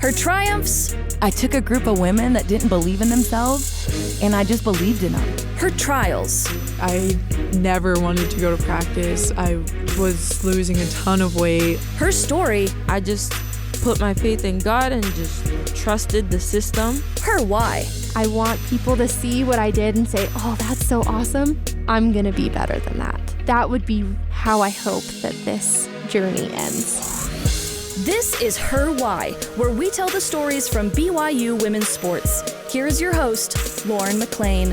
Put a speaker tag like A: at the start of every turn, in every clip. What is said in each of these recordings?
A: Her triumphs.
B: I took a group of women that didn't believe in themselves, and I just believed in them.
A: Her trials.
C: I never wanted to go to practice. I was losing a ton of weight.
A: Her story.
D: I just put my faith in God and just trusted the system.
A: Her why.
E: I want people to see what I did and say, oh, that's so awesome. I'm going to be better than that. That would be how I hope that this journey ends.
A: This is Her Why, where we tell the stories from BYU women's sports. Here is your host, Lauren McLean.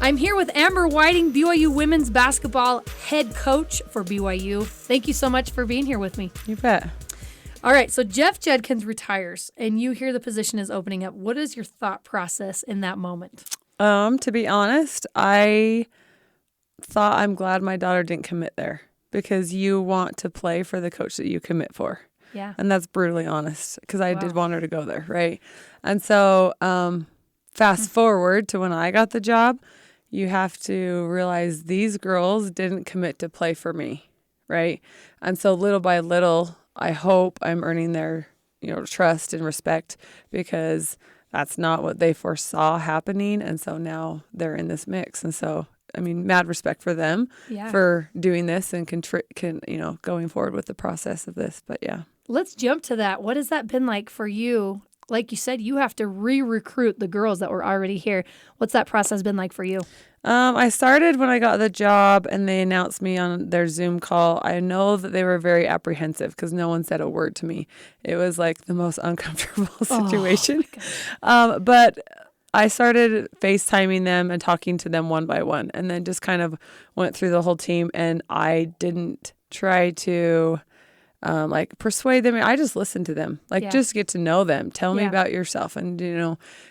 F: I'm here with Amber Whiting, BYU women's basketball head coach for BYU. Thank you so much for being here with me.
G: You bet.
F: All right, so Jeff Judkins retires, and you hear the position is opening up. What is your thought process in that moment?
G: To be honest, I thought I'm glad my daughter didn't commit there because you want to play for the coach that you commit for.
F: Yeah.
G: And that's brutally honest because I did want her to go there, right? And so fast forward to when I got the job, you have to realize these girls didn't commit to play for me, right? And so little by little, I hope I'm earning their, trust and respect because that's not what they foresaw happening. And so now they're in this mix. And so, mad respect for them for doing this and going forward with the process of this. But yeah.
F: Let's jump to that. What has that been like for you? Like you said, you have to re-recruit the girls that were already here. What's that process been like for you?
G: I started when I got the job and they announced me on their Zoom call. I know that they were very apprehensive because no one said a word to me. It was like the most uncomfortable situation. But I started FaceTiming them and talking to them one by one and then just kind of went through the whole team. And I didn't try to persuade them. I just listened to them, just get to know them. Tell me about yourself. And,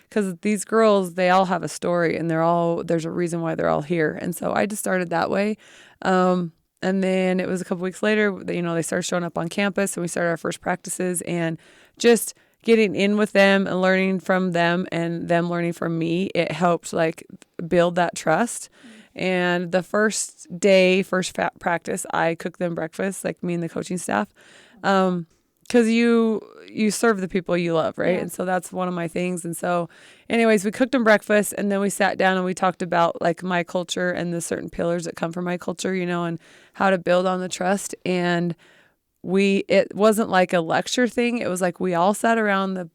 G: because these girls, they all have a story and there's a reason why they're all here. And so I just started that way. And then it was a couple weeks later, they started showing up on campus and we started our first practices and just getting in with them and learning from them and them learning from me. It helped build that trust. And the first practice, I cooked them breakfast, me and the coaching staff, because you serve the people you love, right? Yeah. And so that's one of my things. And so anyways, we cooked them breakfast and then we sat down and we talked about my culture and the certain pillars that come from my culture, and how to build on the trust. And it wasn't like a lecture thing. It was we all sat around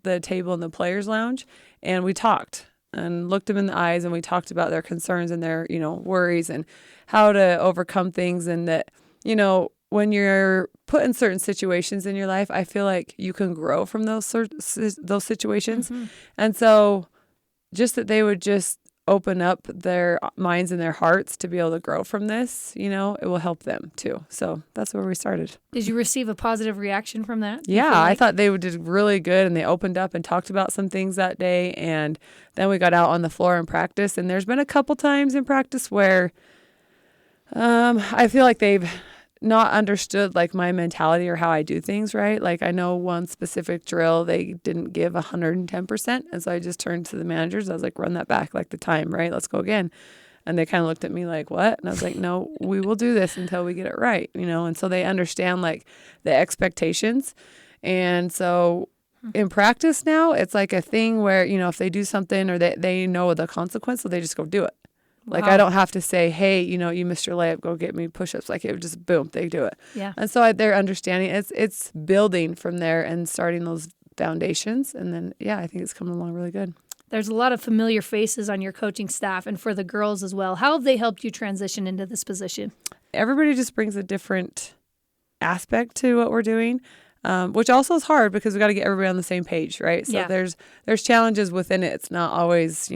G: the table in the players lounge and we talked. And looked them in the eyes and we talked about their concerns and their, worries and how to overcome things. And that, when you're put in certain situations in your life, I feel like you can grow from those situations. Mm-hmm. And so just that they would just open up their minds and their hearts to be able to grow from this, it will help them too. So that's where we started.
F: Did you receive a positive reaction from that?
G: Yeah, I thought they did really good and they opened up and talked about some things that day. And then we got out on the floor and practice. And there's been a couple times in practice where I feel like they've not understood my mentality or how I do things, right? I know one specific drill, they didn't give 110%. And so I just turned to the managers. I was run that back the time, right? Let's go again. And they kind of looked at me what? And I was no, we will do this until we get it right, And so they understand the expectations. And so in practice now, it's a thing where, if they do something or they know the consequence, so they just go do it. Wow. I don't have to say, hey, you missed your layup, go get me push-ups. It would just, boom, they do it.
F: Yeah.
G: And so they're understanding. It's building from there and starting those foundations. And then, I think it's coming along really good.
F: There's a lot of familiar faces on your coaching staff and for the girls as well. How have they helped you transition into this position?
G: Everybody just brings a different aspect to what we're doing, which also is hard because we got to get everybody on the same page, right? So there's challenges within it. It's not always,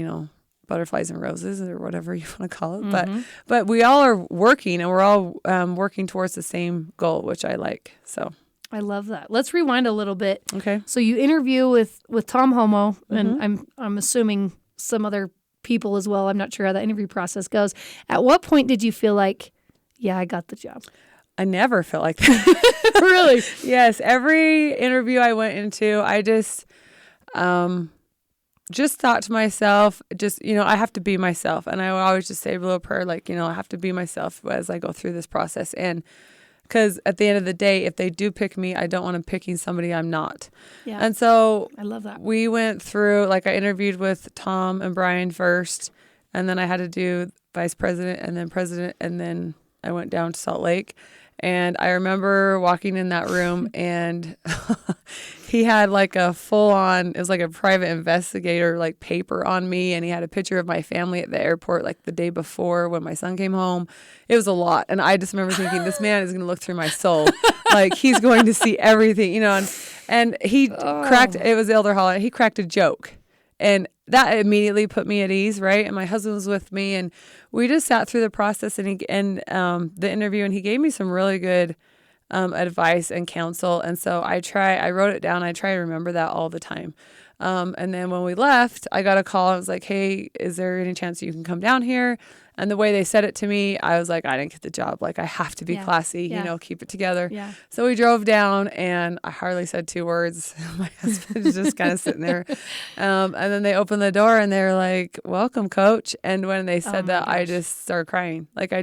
G: butterflies and roses or whatever you want to call it. Mm-hmm. But we all are working and we're all working towards the same goal, which I like. So
F: I love that. Let's rewind a little bit.
G: Okay.
F: So you interview with Tom Homo, and
G: Mm-hmm.
F: I'm assuming some other people as well. I'm not sure how that interview process goes. At what point did you feel I got the job?
G: I never felt like that.
F: Really?
G: Yes. Every interview I went into, I just thought to myself, I have to be myself. And I always just say a little prayer, I have to be myself as I go through this process. And Because at the end of the day, if they do pick me, I don't want them picking somebody I'm not.
F: Yeah.
G: And so
F: I love that.
G: we went through, like I interviewed with Tom and Brian first, and then I had to do vice president and then president, and then I went down to Salt Lake. And I remember walking in that room and he had like a full on, it was like a private investigator like paper on me. And he had a picture of my family at the airport like the day before when my son came home. It was a lot. And I just remember thinking, this man is going to look through my soul. Like he's going to see everything, you know. And he cracked, it was Elder Holland, he cracked a joke. And that immediately put me at ease, right? And my husband was with me, and we just sat through the process and the interview, and he gave me some really good advice and counsel. And so I wrote it down. I try to remember that all the time. And then when we left, I got a call. I was like, hey, is there any chance you can come down here? And the way they said it to me, I was like, I didn't get the job. Like, I have to be classy, you know, keep it together.
F: Yeah.
G: So we drove down, and I hardly said 2 words. My husband was just kind of sitting there. And then they opened the door, and they're like, welcome, coach. And when they said that, gosh, I just started crying. Like,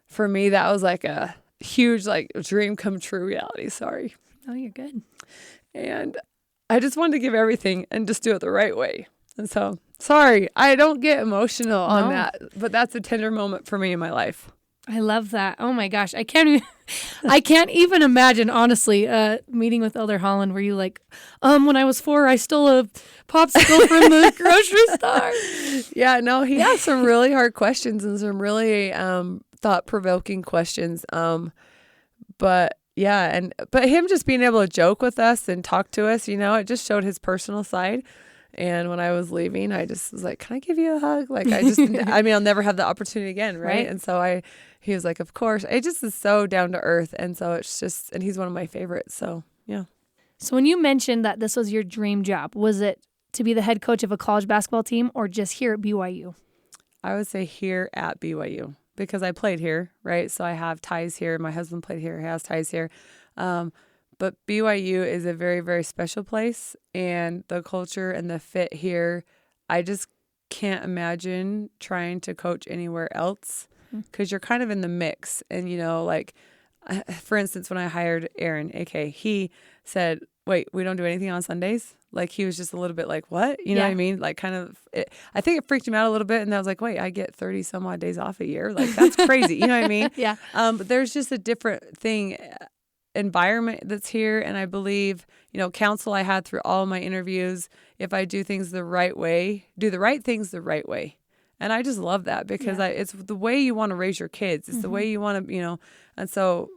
G: for me, that was like a huge, like, dream come true reality. Sorry.
F: Oh, you're good.
G: And I just wanted to give everything and just do it the right way. And so, sorry, I don't get emotional on that, but that's a tender moment for me in my life.
F: I love that. Oh my gosh. I can't even imagine, honestly, meeting with Elder Holland where you like, when I was 4, I stole a popsicle from the grocery store.
G: Yeah, no, he has some really hard questions and some really thought-provoking questions. But yeah, but him just being able to joke with us and talk to us, you know, it just showed his personal side. And when I was leaving, I just was like, can I give you a hug? Like, I'll never have the opportunity again. Right. And so he was like, of course. It just is so down to earth. And so it's just, and he's one of my favorites. So, yeah.
F: So when you mentioned that this was your dream job, was it to be the head coach of a college basketball team or just here at BYU?
G: I would say here at BYU because I played here. Right. So I have ties here. My husband played here. He has ties here. But BYU is a very, very special place, and the culture and the fit here, I just can't imagine trying to coach anywhere else because you're kind of in the mix. And, you know, like, for instance, when I hired Aaron, AK, he said, wait, we don't do anything on Sundays? Like, he was just a little bit like, what? You know what I mean? Like, kind of, I think it freaked him out a little bit, and I was like, wait, I get 30 some odd days off a year? Like, that's crazy. You know what I mean?
F: Yeah.
G: But there's just a different environment that's here, and I believe, you know, counsel I had through all my interviews, if I do things the right way, do the right things the right way. And I just love that because it's the way you want to raise your kids. It's the way you want to, you know, and so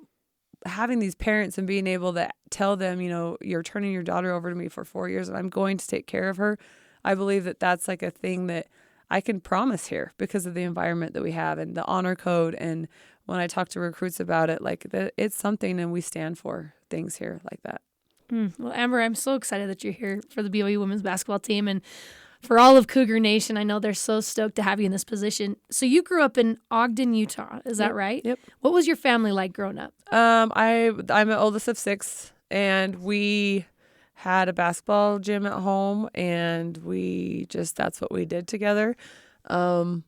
G: having these parents and being able to tell them, you know, you're turning your daughter over to me for 4 years and I'm going to take care of her. I believe that that's like a thing that I can promise here because of the environment that we have and the honor code. And when I talk to recruits about it, like it's something, and we stand for things here like that.
F: Well, Amber, I'm so excited that you're here for the BYU women's basketball team and for all of Cougar Nation. I know they're so stoked to have you in this position. So you grew up in Ogden, Utah. Is that right? Yep. What was your family like growing up?
G: I'm the oldest of 6, and we had a basketball gym at home, and that's what we did together. And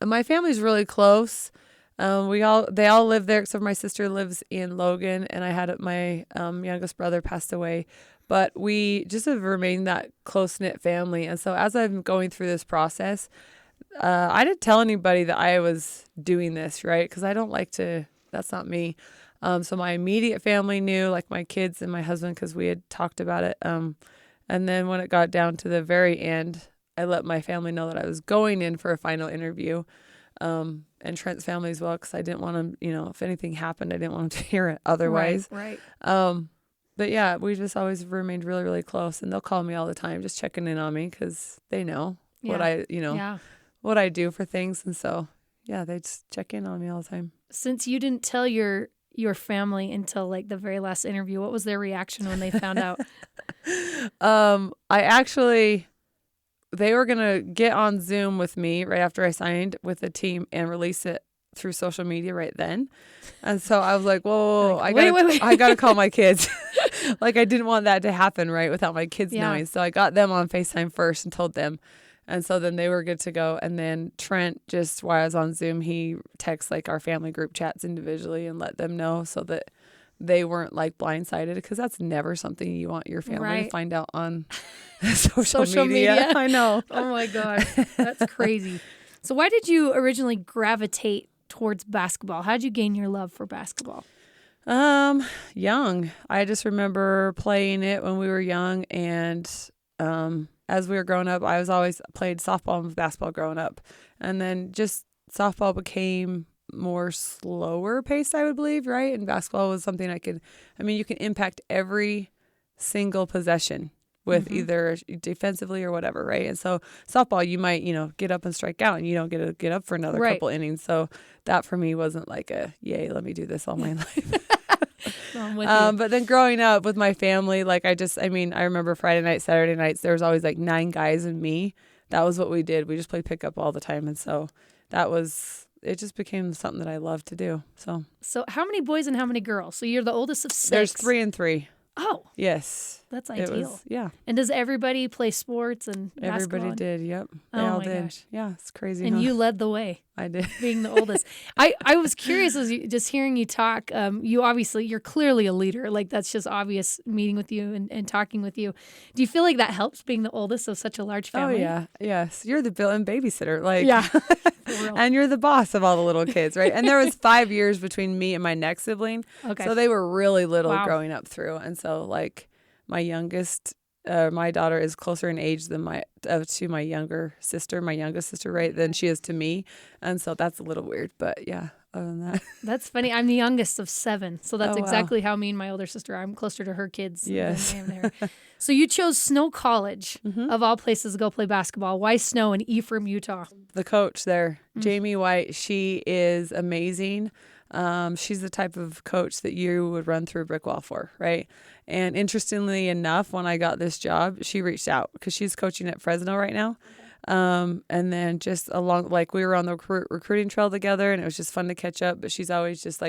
G: my family's really close. They all live there except for my sister lives in Logan, and I had my youngest brother passed away, but we just have remained that close-knit family. And so as I'm going through this process, I didn't tell anybody that I was doing this, right? Because I don't like to, that's not me. So my immediate family knew, like my kids and my husband, because we had talked about it. And then when it got down to the very end, I let my family know that I was going in for a final interview. And Trent's family as well, because I didn't want him, you know, if anything happened, I didn't want him to hear it otherwise. Right. But yeah, we just always remained really, really close, and they'll call me all the time, just checking in on me because they know what what I do for things, and so yeah, they just check in on me all the time.
F: Since you didn't tell your family until like the very last interview, what was their reaction when they found out? They were going to get on Zoom with me right after I signed with the team and release it through social media right then. And so I was like, whoa, I got to call my kids. Like, I didn't want that to happen, right, without my kids knowing. So I got them on FaceTime first and told them.
G: And so then they were good to go. And then Trent, just while I was on Zoom, he texts like our family group chats individually and let them know so that they weren't like blindsided, because that's never something you want your family to find out on social media. I know.
F: Oh my God. That's crazy. So why did you originally gravitate towards basketball? How did you gain your love for basketball?
G: Young. I just remember playing it when we were young, and as we were growing up, I was always played softball and basketball growing up. And then just softball became more slower paced, I would believe, right? And basketball was something you can impact every single possession with either defensively or whatever, right? And so softball, you might, get up and strike out, and you don't get to get up for another couple innings. So that for me wasn't like yay, let me do this all my life. But then growing up with my family, I remember Friday nights, Saturday nights, there was always like 9 guys and me. That was what we did. We just played pickup all the time. And so it just became something that I loved to do. So
F: how many boys and how many girls? So you're the oldest of 6.
G: There's 3 and 3.
F: Oh.
G: Yes.
F: That's ideal.
G: Yeah.
F: And does everybody play sports and basketball?
G: Everybody did, yep. They all did. Gosh. Yeah, it's crazy.
F: And you led the way.
G: I did.
F: Being the oldest. I was curious just hearing you talk. You're clearly a leader. Like, that's just obvious meeting with you and talking with you. Do you feel like that helps being the oldest of such a large family?
G: Oh, yeah. Yes. You're the built-in babysitter. Like,
F: yeah.
G: And you're the boss of all the little kids, right? And there was 5 years between me and my next sibling.
F: Okay.
G: So they were really little growing up through. And so, like, my youngest, my daughter is closer in age than to my youngest sister, right, than she is to me. And so that's a little weird. But yeah, other than that.
F: That's funny. I'm the youngest of 7. So that's exactly how me and my older sister, I'm closer to her kids
G: yes.
F: than I am there. So you chose Snow College, of all places to go play basketball. Why Snow in Ephraim, Utah?
G: The coach there, Jamie White, she is amazing. She's the type of coach that you would run through a brick wall for, right? And interestingly enough, when I got this job, she reached out because she's coaching at Fresno right now. And then just we were on the recruiting trail together, and it was just fun to catch up. But she's always just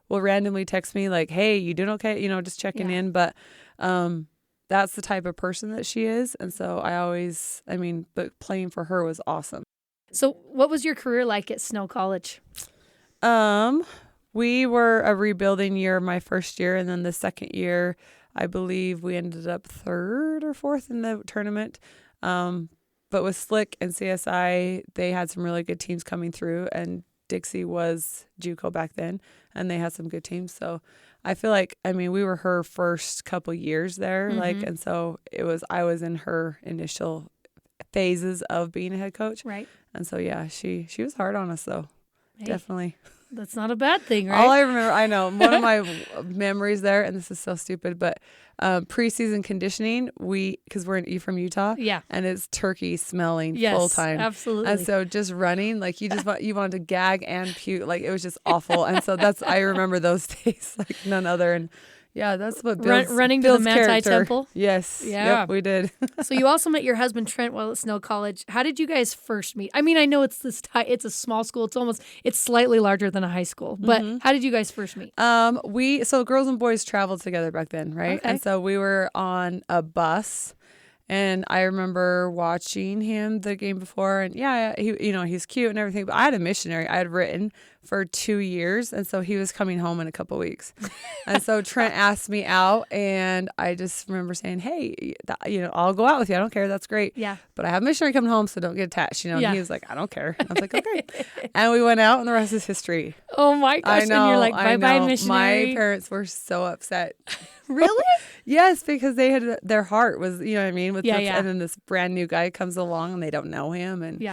G: will randomly text me like, hey, you doing okay? Just checking in. But that's the type of person that she is. And so but playing for her was awesome.
F: So what was your career like at Snow College?
G: We were a rebuilding year my first year, and then the second year, I believe we ended up 3rd or 4th in the tournament. But with Slick and CSI, they had some really good teams coming through, and Dixie was JUCO back then, and they had some good teams. So I feel like, we were her first couple years there, and so I was in her initial phases of being a head coach.
F: Right.
G: And so, yeah, she was hard on us, though. Hey. Definitely.
F: That's not a bad thing, right?
G: All I remember, I know, one of my memories there, and this is so stupid, but preseason conditioning, because we're in Ephraim, Utah, and it's turkey smelling full time.
F: Absolutely.
G: And so just running, like you wanted to gag and puke, like it was just awful. And so I remember those days like none other. And yeah, that's what builds
F: running
G: builds
F: to the Manti
G: character.
F: Temple.
G: Yes.
F: Yeah.
G: Yep, we did.
F: So you also met your husband Trent while at Snow College. How did you guys first meet? I know it's it's a small school. It's slightly larger than a high school. But how did you guys first meet?
G: So girls and boys traveled together back then, right?
F: Okay.
G: And so we were on a bus. And I remember watching him the game before, and he's cute and everything. But I had a missionary I had written for 2 years, and so he was coming home in a couple weeks. And so Trent asked me out, and I just remember saying, "Hey, I'll go out with you. I don't care. That's great.
F: Yeah.
G: But I have a missionary coming home, so don't get attached." And he was like, "I don't care." And I was like, "Okay." And we went out, and the rest is history.
F: Oh my gosh!
G: I know.
F: And you're like, "Bye-bye, missionary."
G: My parents were so upset.
F: Really?
G: Yes, because they had their heart was, you know what I mean?
F: Yeah.
G: And then this brand new guy comes along and they don't know him. And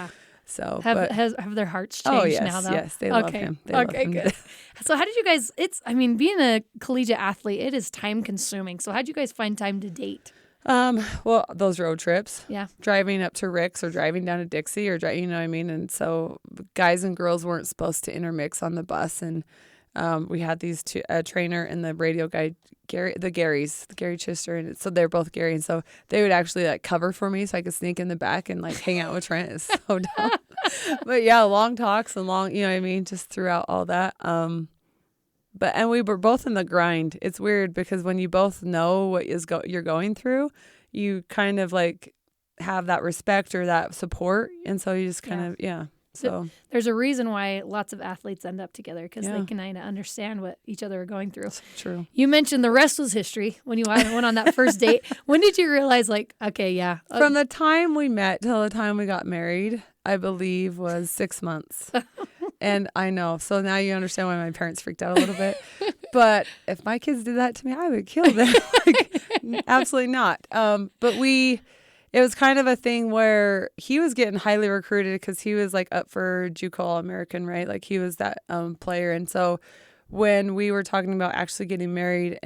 G: so
F: have their hearts changed now, though?
G: Yes, they love him.
F: Good. So how did you guys, being a collegiate athlete, it is time consuming. So how did you guys find time to date?
G: Well, those road trips.
F: Yeah.
G: Driving up to Rick's or driving down to Dixie or you know what I mean? And so guys and girls weren't supposed to intermix on the bus. And we had these two, a trainer and the radio guy, Gary Chister, and so they're both Gary, and so they would actually like cover for me so I could sneak in the back and like hang out with Trent. It's so dumb. But yeah, long talks and long, you know what I mean, just throughout all that. And we were both in the grind. It's weird because when you both know what you're going through, you kind of like have that respect or that support. And so you just kind of, So
F: there's a reason why lots of athletes end up together, because they can kind of understand what each other are going through.
G: True.
F: You mentioned the rest was history when you went on that first date. When did you realize, like, okay,
G: from the time we met till the time we got married, I believe was 6 months. And I know. So now you understand why my parents freaked out a little bit. But if my kids did that to me, I would kill them. Like, absolutely not. But it was kind of a thing where he was getting highly recruited because he was like up for JUCO All-American, right? Like he was that player. And so when we were talking about actually getting married,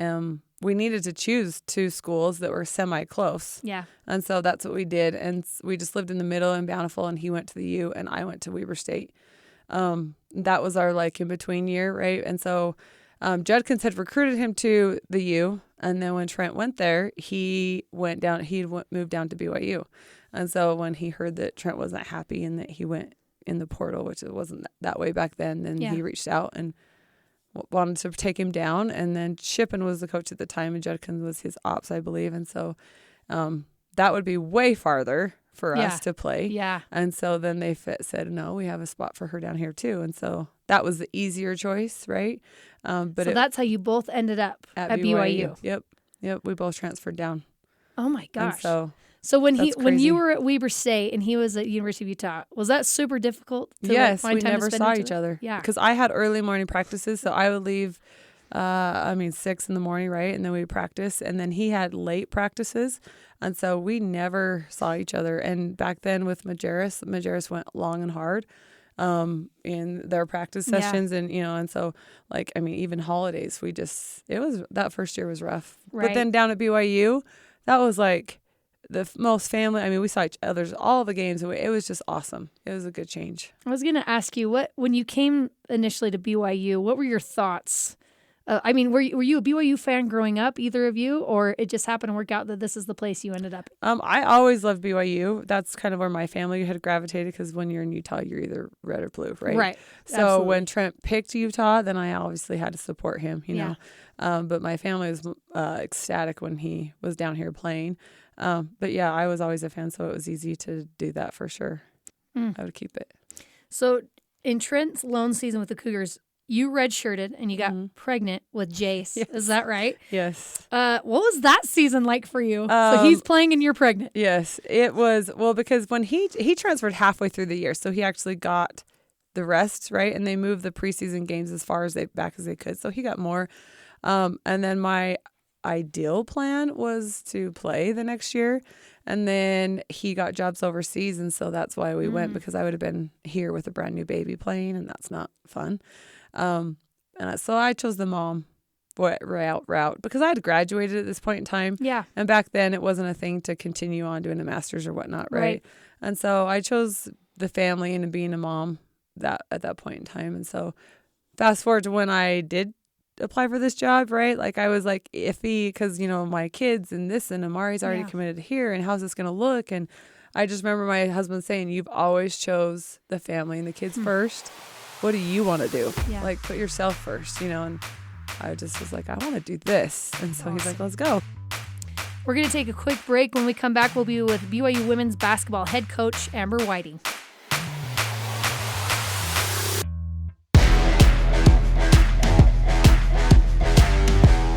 G: we needed to choose 2 schools that were semi-close.
F: Yeah.
G: And so that's what we did. And we just lived in the middle in Bountiful, and he went to the U and I went to Weber State. That was our like in-between year, right? And so Judkins had recruited him to the U. And then when Trent went there, he moved down to BYU. And so when he heard that Trent wasn't happy and that he went in the portal, which it wasn't that way back then he reached out and wanted to take him down. And then Shippen was the coach at the time, and Judkins was his ops, I believe. And so that would be way farther for us to play.
F: Yeah.
G: And so then they said, no, we have a spot for her down here too. And so that was the easier choice, right? But
F: so that's how you both ended up at BYU.
G: Yep. We both transferred down.
F: Oh my gosh.
G: And
F: so when you were at Weber State and he was at University of Utah, was that super difficult to
G: yes,
F: find
G: we
F: time
G: never
F: to spend
G: saw
F: with
G: each other.
F: Yeah.
G: Because I had early morning practices, so I would leave 6 in the morning, right? And then we'd practice. And then he had late practices. And so we never saw each other. And back then with Majerus went long and hard in their practice sessions. And, and so like, I mean, even holidays, that first year was rough.
F: Right.
G: But then down at BYU, that was like the most family. I mean, we saw each other's all the games. It was just awesome. It was a good change.
F: I was going to ask you, when you came initially to BYU, what were your thoughts? I mean, were you a BYU fan growing up, either of you, or it just happened to work out that this is the place you ended up?
G: I always loved BYU. That's kind of where my family had gravitated, because when you're in Utah, you're either red or blue, right?
F: Right.
G: So
F: Absolutely.
G: when Trent picked Utah, then I obviously had to support him, know. But my family was ecstatic when he was down here playing. But yeah, I was always a fan, so it was easy to do that for sure. I would keep it.
F: So in Trent's lone season with the Cougars, you redshirted and you got pregnant with Jace.
G: Yes.
F: Is that right?
G: Yes.
F: What was that season like for you? So he's playing and you're pregnant.
G: Yes, it was. Well, because when he transferred halfway through the year, so he actually got the rest, right? And they moved the preseason games as far back as they could. So he got more. And then my ideal plan was to play the next year. And then he got jobs overseas. And so that's why we went, because I would have been here with a brand new baby playing, and that's not fun. So I chose the mom route because I had graduated at this point in time.
F: Yeah.
G: And back then it wasn't a thing to continue on doing a master's or whatnot. Right. And so I chose the family and being a mom at that point in time. And so fast forward to when I did apply for this job, right? Like I was like iffy because, my kids and this, and Amari's already committed here, and how's this going to look? And I just remember my husband saying, you've always chose the family and the kids first. What do you want to do?
F: Yeah.
G: Like put yourself first, and I just was like, I want to do this. And so he's like, let's go.
F: We're going to take a quick break. When we come back, we'll be with BYU women's basketball head coach Amber Whiting.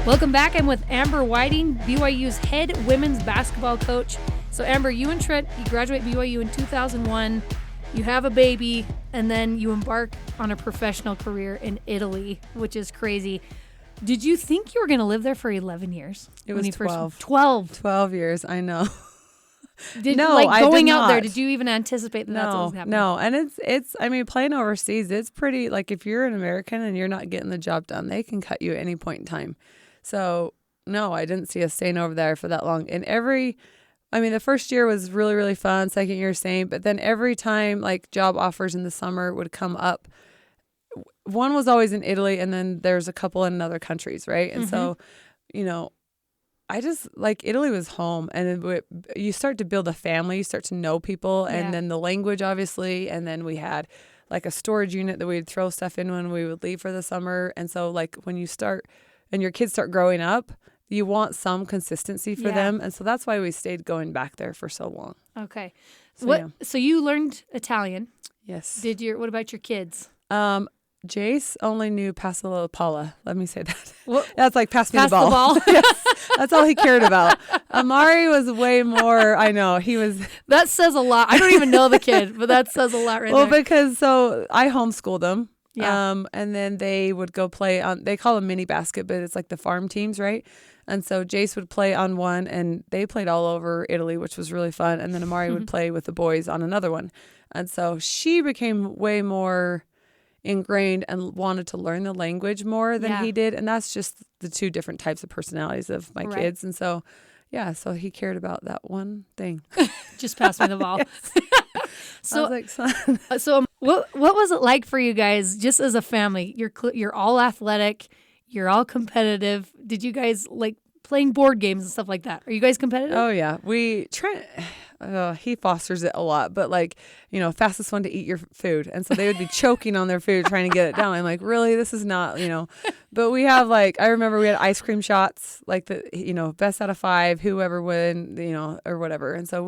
F: Welcome back. I'm with Amber Whiting, BYU's head women's basketball coach. So Amber, you and Trent, you graduate BYU in 2001. You have a baby, and then you embark on a professional career in Italy, which is crazy. Did you think you were going to live there for 11 years?
G: It was 12.
F: 12
G: years, I know.
F: No,
G: I
F: going
G: did
F: out there,
G: not.
F: did you even anticipate that that's what was happening?
G: No, and it's I mean, playing overseas, it's pretty, like if you're an American and you're not getting the job done, they can cut you at any point in time. So, no, I didn't see us staying over there for that long. And the first year was really, really fun. Second year, same. But then every time like job offers in the summer would come up, one was always in Italy, and then there's a couple in other countries, right? And so, I just like Italy was home, and you start to build a family, you start to know people, and then the language, obviously. And then we had like a storage unit that we'd throw stuff in when we would leave for the summer. And so like when you start and your kids start growing up, you want some consistency for
F: Yeah.
G: them. And so that's why we stayed going back there for so long.
F: Okay.
G: So, yeah.
F: So you learned Italian.
G: Yes.
F: What about your kids?
G: Jace only knew Pass the Paula. Let me say that.
F: What?
G: That's like pass me
F: Pass
G: the ball.
F: the ball.
G: Yes, that's all he cared about. Amari was way more. I know he was.
F: That says a lot. I don't even know the kid, but that says a lot right
G: Well,
F: there.
G: because so I homeschooled them.
F: Yeah.
G: And then they would go play on. They call them mini basket, but it's like the farm teams, right? And so Jace would play on one, and they played all over Italy, which was really fun. And then Amari would play with the boys on another one. And so she became way more ingrained and wanted to learn the language more than he did. And that's just the two different types of personalities of my kids. And so, yeah, so he cared about that one thing.
F: Just pass me the ball.
G: So I was like, son.
F: So what was it like for you guys just as a family? You're all athletic. You're all competitive. Did you guys like playing board games and stuff like that? Are you guys competitive?
G: Oh, yeah. He fosters it a lot, but like, fastest one to eat your food. And so they would be choking on their food trying to get it down. I'm like, really? This is not, but we have I remember we had ice cream shots, like the, best out of 5, whoever win, or whatever. And so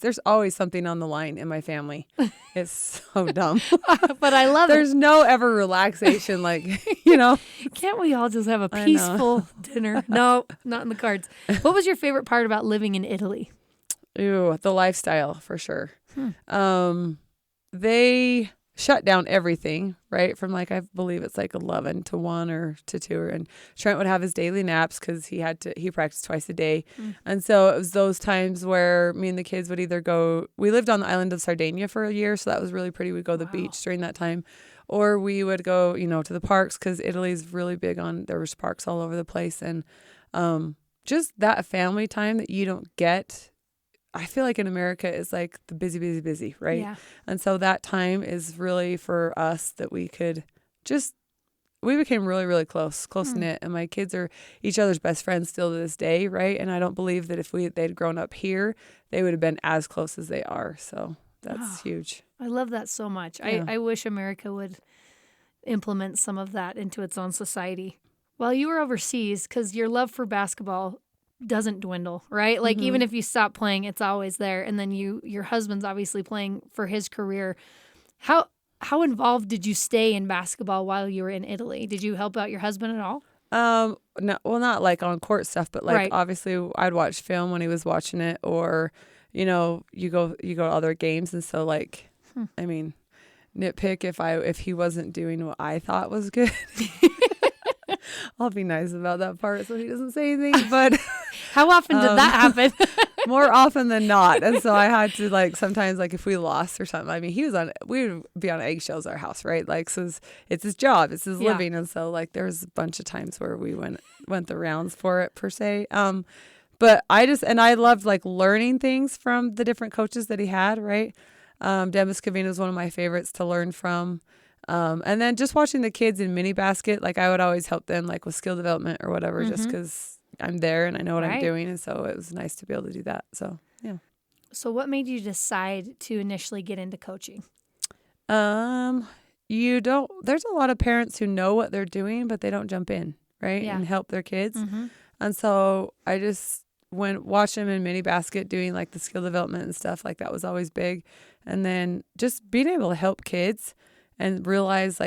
G: there's always something on the line in my family. It's so dumb.
F: But I love
G: There's no ever relaxation,
F: Can't we all just have a peaceful dinner? No, not in the cards. What was your favorite part about living in Italy?
G: Ooh, the lifestyle for sure. They shut down everything, right? From I believe it's 11 to 1 or to 2. And Trent would have his daily naps because he practiced twice a day. And so it was those times where me and the kids would either we lived on the island of Sardinia for a year. So that was really pretty. We'd go to the beach during that time. Or we would go, to the parks because Italy's really big there was parks all over the place. And just that family time that you don't get, I feel like in America is the busy, busy, busy, right?
F: Yeah.
G: And so that time is really for us that we could we became really, really close knit. And my kids are each other's best friends still to this day, right? And I don't believe that if they'd grown up here, they would have been as close as they are. So that's huge.
F: I love that so much.
G: Yeah.
F: I wish America would implement some of that into its own society. While you were overseas, because your love for basketball doesn't dwindle, right? Even if you stop playing, it's always there. And then your husband's obviously playing for his career. How involved did you stay in basketball while you were in Italy? Did you help out your husband at all?
G: No, well, not on court stuff, but
F: Right.
G: Obviously I'd watch film when he was watching it, or you go to other games, and so I mean, nitpick if he wasn't doing what I thought was good. I'll be nice about that part so he doesn't say anything. But
F: How often did that happen?
G: more often than not. And so I had to sometimes if we lost or something. I mean, we would be on eggshells at our house, right? So it's his job, it's his living, and so there was a bunch of times where we went the rounds for it per se. But I loved learning things from the different coaches that he had, right? Demis Cavina is one of my favorites to learn from. And then just watching the kids in mini basket, I would always help them with skill development or whatever, just because I'm there and I know what I'm doing. And so it was nice to be able to do that. So, yeah.
F: So what made you decide to initially get into coaching?
G: There's a lot of parents who know what they're doing, but they don't jump in, right?
F: Yeah.
G: And help their kids. And so I just watch them in mini basket doing the skill development and stuff. That was always big. And then just being able to help kids and realize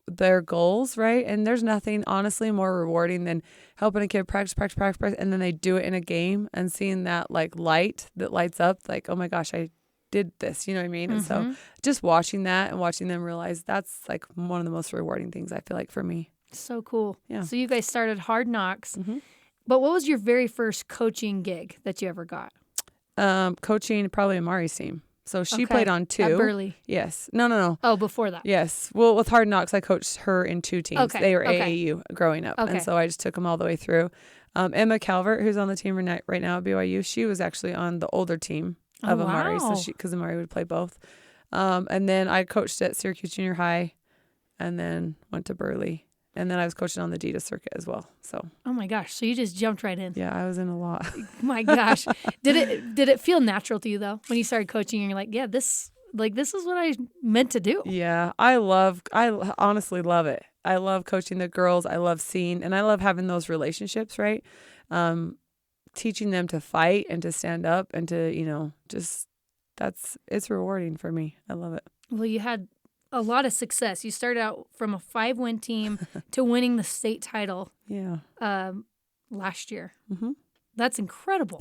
G: their goals, right? And there's nothing honestly more rewarding than helping a kid practice, and then they do it in a game and seeing that light that lights up, oh my gosh, I did this, you know what I mean? And so just watching that and watching them realize that's one of the most rewarding things I feel for me.
F: So cool.
G: Yeah.
F: So you guys started Hard Knocks. But what was your very first coaching gig that you ever got?
G: Coaching probably Amari's team. So she
F: Okay.
G: played on 2.
F: At Burley.
G: Yes. No.
F: Oh, before that.
G: Yes. Well, with Hard Knocks, I coached her in 2 teams.
F: Okay,
G: They were
F: okay.
G: AAU growing up.
F: Okay.
G: And so I just took them all the way through. Emma Calvert, who's on the team right now at BYU, she was actually on the older team of Amari.
F: wow.
G: So because Amari would play both. And then I coached at Syracuse Junior High and then went to Burley. And then I was coaching on the DITA circuit as well. So,
F: Oh my gosh. So you just jumped right in.
G: yeah, I was in a lot.
F: My gosh. Did it feel natural to you though when you started coaching and you're like, yeah, this is what I meant to do?
G: Yeah, I honestly love it. I love coaching the girls. I love seeing, and I love having those relationships, right? teaching them to fight and to stand up and to, it's rewarding for me. I love it.
F: Well, you had a lot of success. You started out from a 5-win team to winning the state title.
G: Yeah.
F: Last year.
G: Mm-hmm.
F: That's incredible.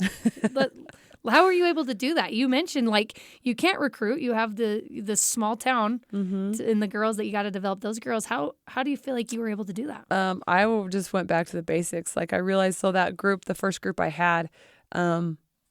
F: But how were you able to do that? You mentioned like you can't recruit. You have the small town and the girls that you got to develop. Those girls. How do you feel like you were able to do that?
G: Just went back to the basics. Like I realized, so that group, the first group I had,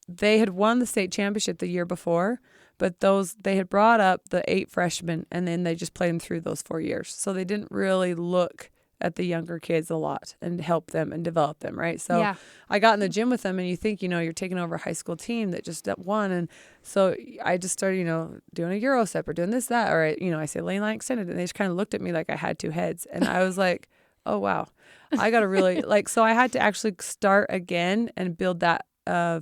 G: they had won the state championship the year before, but they had brought up the 8 freshmen and then they just played them through those 4 years. So they didn't really look at the younger kids a lot and help them and develop them, right? So I got in the gym with them and you think, you're taking over a high school team that just won. And so I just started, doing a Euro step or doing this, that, or, I say lane line extended. And they just kind of looked at me like I had 2 heads. And I was like, oh, wow, I got to really so I had to actually start again and build that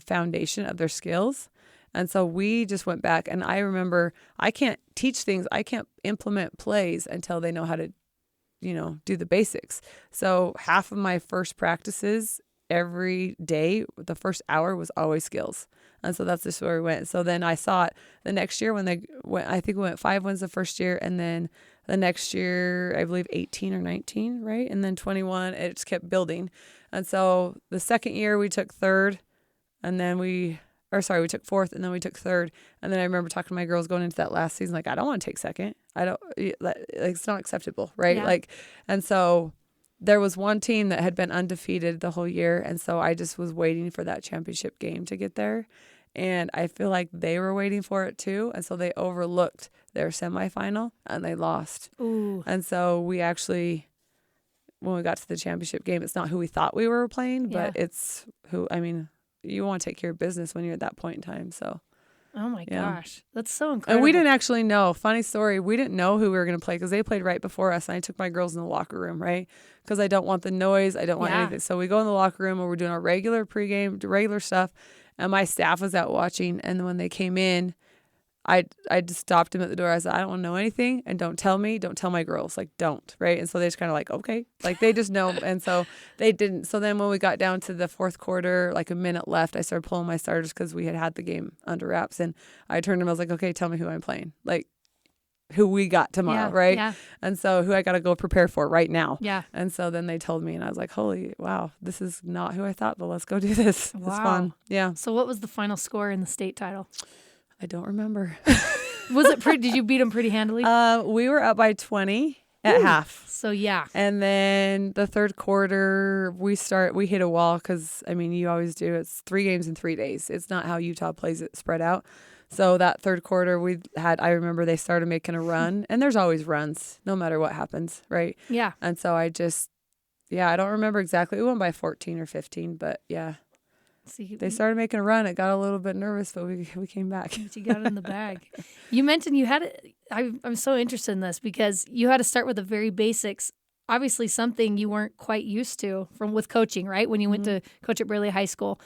G: foundation of their skills. And so we just went back and I remember I can't teach things. I can't implement plays until they know how to do the basics. So half of my first practices every day, the first hour was always skills. And so that's just where we went. So then I saw it the next year when they went, I think we went 5 wins the first year. And then the next year, I believe 18 or 19, right? And then 21, it just kept building. And so the second year we took 3rd and then we took 4th and then we took 3rd. And then I remember talking to my girls going into that last season, like, I don't want to take 2nd. It's not acceptable, right?
F: Yeah.
G: And so there was one team that had been undefeated the whole year. And so I just was waiting for that championship game to get there. And I feel like they were waiting for it too. And so they overlooked their semifinal and they lost.
F: Ooh.
G: And so we actually, when we got to the championship game, it's not who we thought we were playing, but it's who, you want to take care of business when you're at that point in time. So,
F: oh my gosh, that's so incredible.
G: And we didn't actually know. Funny story, we didn't know who we were going to play because they played right before us. And I took my girls in the locker room, right? Because I don't want the noise. I don't want anything. So we go in the locker room and we're doing our regular pregame, regular stuff. And my staff was out watching. And when they came in, I just stopped him at the door. I said, I don't want to know anything and don't tell me. Don't tell my girls. Like, don't. Right. And so they just kind of like, okay. Like they just know. And so they didn't. So then when we got down to the 4th quarter, like a minute left, I started pulling my starters because we had the game under wraps. And I turned to him. I was like, okay, tell me who I'm playing. Like who we got tomorrow. Right.
F: Yeah.
G: And so who I got to go prepare for right now.
F: Yeah.
G: And so then they told me and I was like, holy, wow, this is not who I thought, but let's go do this.
F: Wow.
G: It's fun. Yeah.
F: So what was the final score in the state title?
G: I don't remember.
F: Was it did you beat them pretty handily?
G: We were up by 20 at half.
F: So yeah.
G: And then the 3rd quarter, we hit a wall because, you always do. It's 3 games in 3 days. It's not how Utah plays it spread out. So that 3rd quarter, I remember they started making a run. And there's always runs, no matter what happens, right?
F: Yeah.
G: And so I don't remember exactly. We went by 14 or 15, but yeah.
F: See,
G: they started making a run. It got a little bit nervous, but we came back.
F: But you got it in the bag. You mentioned you had it. I'm so interested in this because you had to start with the very basics. Obviously, something you weren't quite used to with coaching, right? When you went to coach at Burley High School.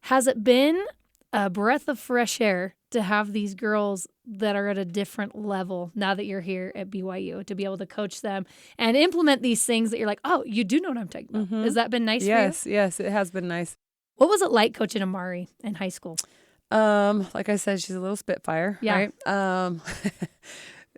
F: Has it been a breath of fresh air to have these girls that are at a different level now that you're here at BYU to be able to coach them and implement these things that you're like, oh, you do know what I'm talking about. Has that been nice for you?
G: Yes, it has been nice.
F: What was it like coaching Amari in high school?
G: Like I said, she's a little spitfire,
F: yeah.
G: Right?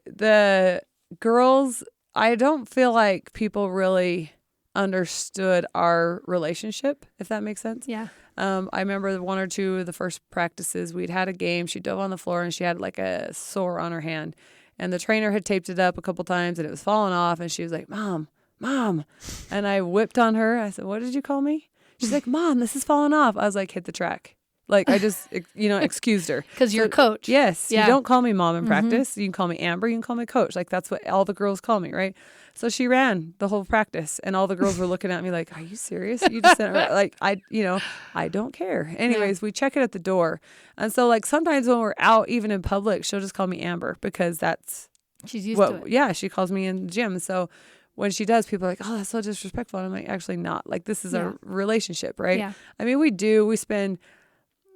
G: The girls, I don't feel like people really understood our relationship, if that makes sense.
F: Yeah.
G: I remember 1 or 2 of the first practices, we'd had a game. She dove on the floor and she had like a sore on her hand. And the trainer had taped it up a couple times and it was falling off. And she was like, Mom. And I whipped on her. I said, what did you call me? She's like, Mom, this is falling off. I was like, hit the track. Like, I just, excused her.
F: Because you're a coach.
G: Yes. Yeah. You don't call me mom in practice. You can call me Amber. You can call me coach. Like, that's what all the girls call me, right? So she ran the whole practice. And all the girls were looking at me like, are you serious? You just said, like, I don't care. Anyways, we check it at the door. And so, like, sometimes when we're out, even in public, she'll just call me Amber because that's
F: she's used to it.
G: Yeah, she calls me in the gym. So when she does, people are like, oh, that's so disrespectful. And I'm like, actually not. Like, this is a relationship, right?
F: Yeah.
G: We spend,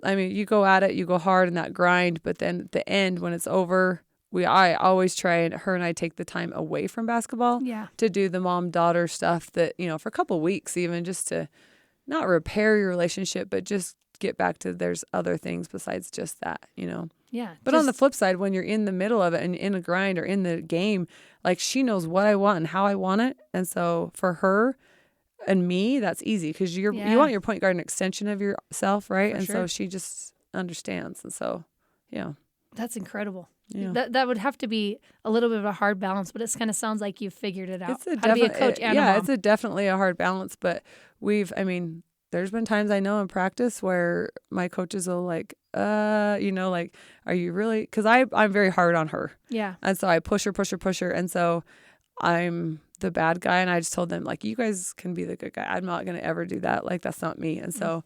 G: you go at it, you go hard in that grind, but then at the end, when it's over, I always try, and her and I take the time away from basketball to do the mom-daughter stuff that, for a couple of weeks even, just to not repair your relationship, but just get back to there's other things besides just that, you know?
F: Yeah.
G: But on the flip side, when you're in the middle of it and in a grind or in the game, like she knows what I want and how I want it. And so for her and me, that's easy because you want your point guard an extension of yourself, right?
F: For
G: and
F: sure.
G: so she just understands. And so, yeah.
F: That's incredible.
G: Yeah.
F: That would have to be a little bit of a hard balance, but it kind of sounds like you've figured it out.
G: It's
F: how to be a coach and a mom.
G: it's definitely a hard balance, but there's been times I know in practice where my coaches will like, are you really? Because I'm very hard on her.
F: Yeah.
G: And so I push her. And so I'm the bad guy. And I just told them, like, you guys can be the good guy. I'm not going to ever do that. Like, that's not me. And so,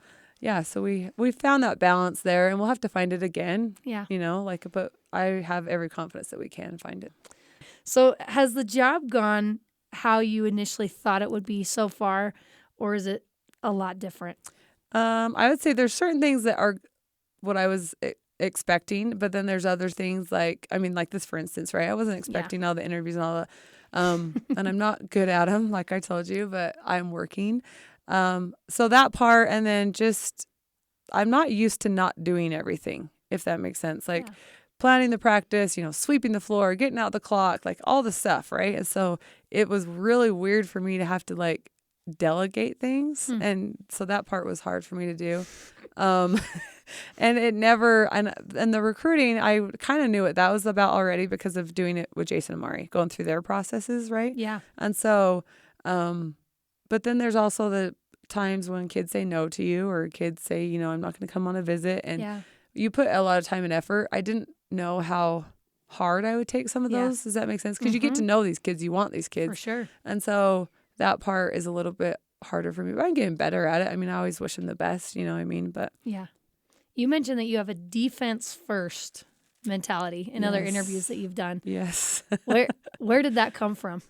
G: so we found that balance there, and we'll have to find it again.
F: Yeah.
G: But I have every confidence that we can find it.
F: So has the job gone how you initially thought it would be so far, or is it a lot different?
G: I would say there's certain things that are what I was expecting, but then there's other things like this, for instance, right? I wasn't expecting all the interviews and all the, and I'm not good at them, like I told you, but I'm working. So that part, and then just, I'm not used to not doing everything, if that makes sense. Like planning the practice, sweeping the floor, getting out the clock, like all the stuff, right? And so it was really weird for me to have to like delegate things. And so that part was hard for me to do. And it never, and the recruiting, I kind of knew what that was about already because of doing it with Jason and Mari, going through their processes, right?
F: Yeah.
G: And so, but then there's also the times when kids say no to you, or kids say, I'm not going to come on a visit. And you put a lot of time and effort. I didn't know how hard I would take some of those. Does that make sense? Because you get to know these kids. You want these kids.
F: For sure.
G: And so that part is a little bit harder for me, but I'm getting better at it. I always wish them the best, you know what I mean? But
F: yeah. You mentioned that you have a defense first mentality in other interviews that you've done.
G: Yes.
F: Where did that come from?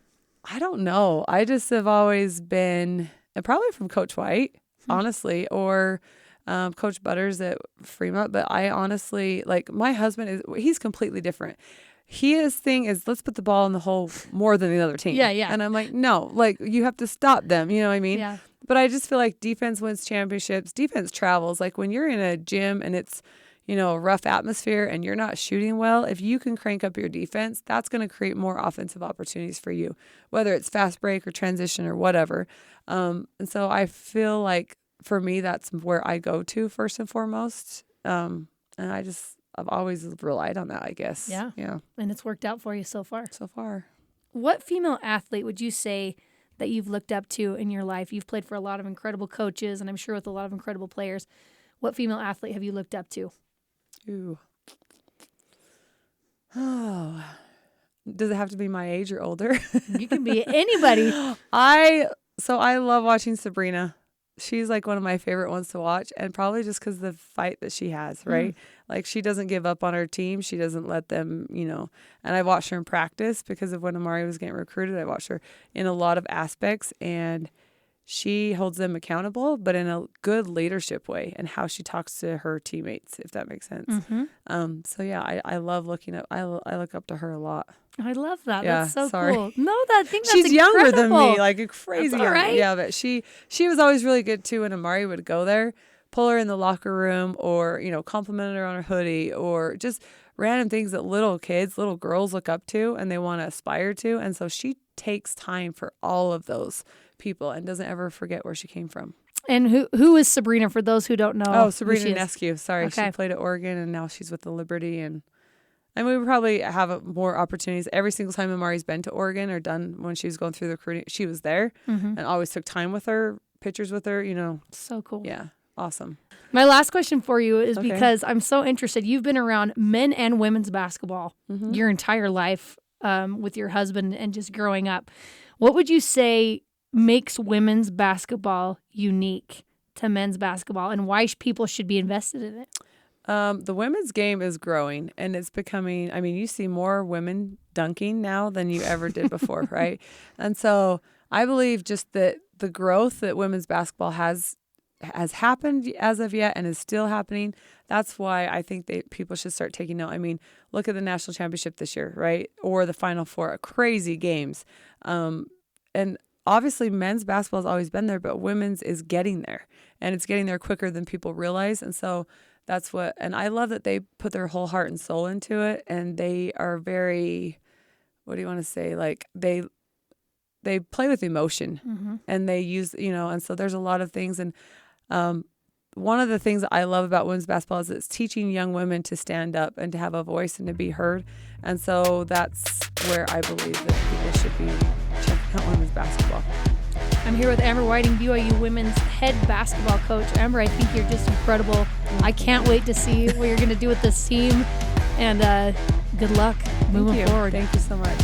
G: I don't know. I just have always been, and probably from Coach White, honestly, or Coach Butters at Fremont. But I honestly, like, my husband he's completely different. His thing is, let's put the ball in the hole more than the other team.
F: Yeah.
G: And I'm like, no, like, you have to stop them. You know what I mean?
F: Yeah.
G: But I just feel like defense wins championships. Defense travels. Like when you're in a gym and it's, a rough atmosphere and you're not shooting well, if you can crank up your defense, that's going to create more offensive opportunities for you, whether it's fast break or transition or whatever. And so I feel like for me, that's where I go to first and foremost. And I've always relied on that, I guess.
F: Yeah.
G: Yeah.
F: And it's worked out for you so far.
G: So far.
F: What female athlete would you say that you've looked up to in your life? You've played for a lot of incredible coaches, and I'm sure with a lot of incredible players. What female athlete have you looked up to?
G: Ooh. Oh. Does it have to be my age or older?
F: You can be anybody.
G: I love watching Sabrina. She's like one of my favorite ones to watch, and probably just because of the fight that she has, right? Like she doesn't give up on her team. She doesn't let them, and I watched her in practice because of when Amari was getting recruited. I watched her in a lot of aspects, and she holds them accountable, but in a good leadership way, and how she talks to her teammates, if that makes sense. So yeah, I love looking up. I look up to her a lot.
F: I love that.
G: Yeah,
F: that's so
G: sorry.
F: cool. No, I think that's
G: She's younger than
F: incredible.
G: me, like crazy
F: That's all
G: young.
F: right.
G: Yeah, but she was always really good too. When Amari would go there, pull her in the locker room, or compliment her on her hoodie, or just random things that little girls look up to and they want to aspire to. And so she takes time for all of those people and doesn't ever forget where she came from.
F: And who is Sabrina, for those who don't know?
G: Oh, Sabrina Nescu. Sorry,
F: Okay.
G: She played at Oregon, and now she's with the Liberty. And we would probably have more opportunities. Every single time Amari's been to Oregon or done when she was going through the recruiting, she was there and always took time with her, pictures with her,
F: So cool.
G: Yeah, awesome.
F: My last question for you is
G: Okay.
F: because I'm so interested. You've been around men and women's basketball your entire life with your husband and just growing up. What would you say makes women's basketball unique to men's basketball, and why people should be invested in it?
G: The women's game is growing, and it's becoming, you see more women dunking now than you ever did before, right? And so I believe just that the growth that women's basketball has happened as of yet and is still happening. That's why I think people should start taking note. Look at the national championship this year, right? Or the Final Four, crazy games. And obviously men's basketball has always been there, but women's is getting there, and it's getting there quicker than people realize. And so that's what, and I love that they put their whole heart and soul into it, and they are very, what do you want to say? Like they play with emotion, and they use, and so there's a lot of things. And one of the things that I love about women's basketball is it's teaching young women to stand up and to have a voice and to be heard. And so that's where I believe that people should be checking out women's basketball.
F: I'm here with Amber Whiting, BYU women's head basketball coach. Amber, I think you're just incredible. I can't wait to see what you're going to do with this team. And good luck moving forward.
G: Thank you so much.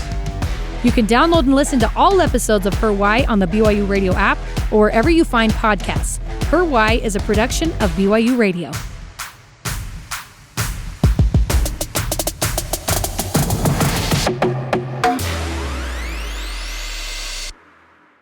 F: You can download and listen to all episodes of Her Why on the BYU Radio app or wherever you find podcasts. Her Why is a production of BYU Radio.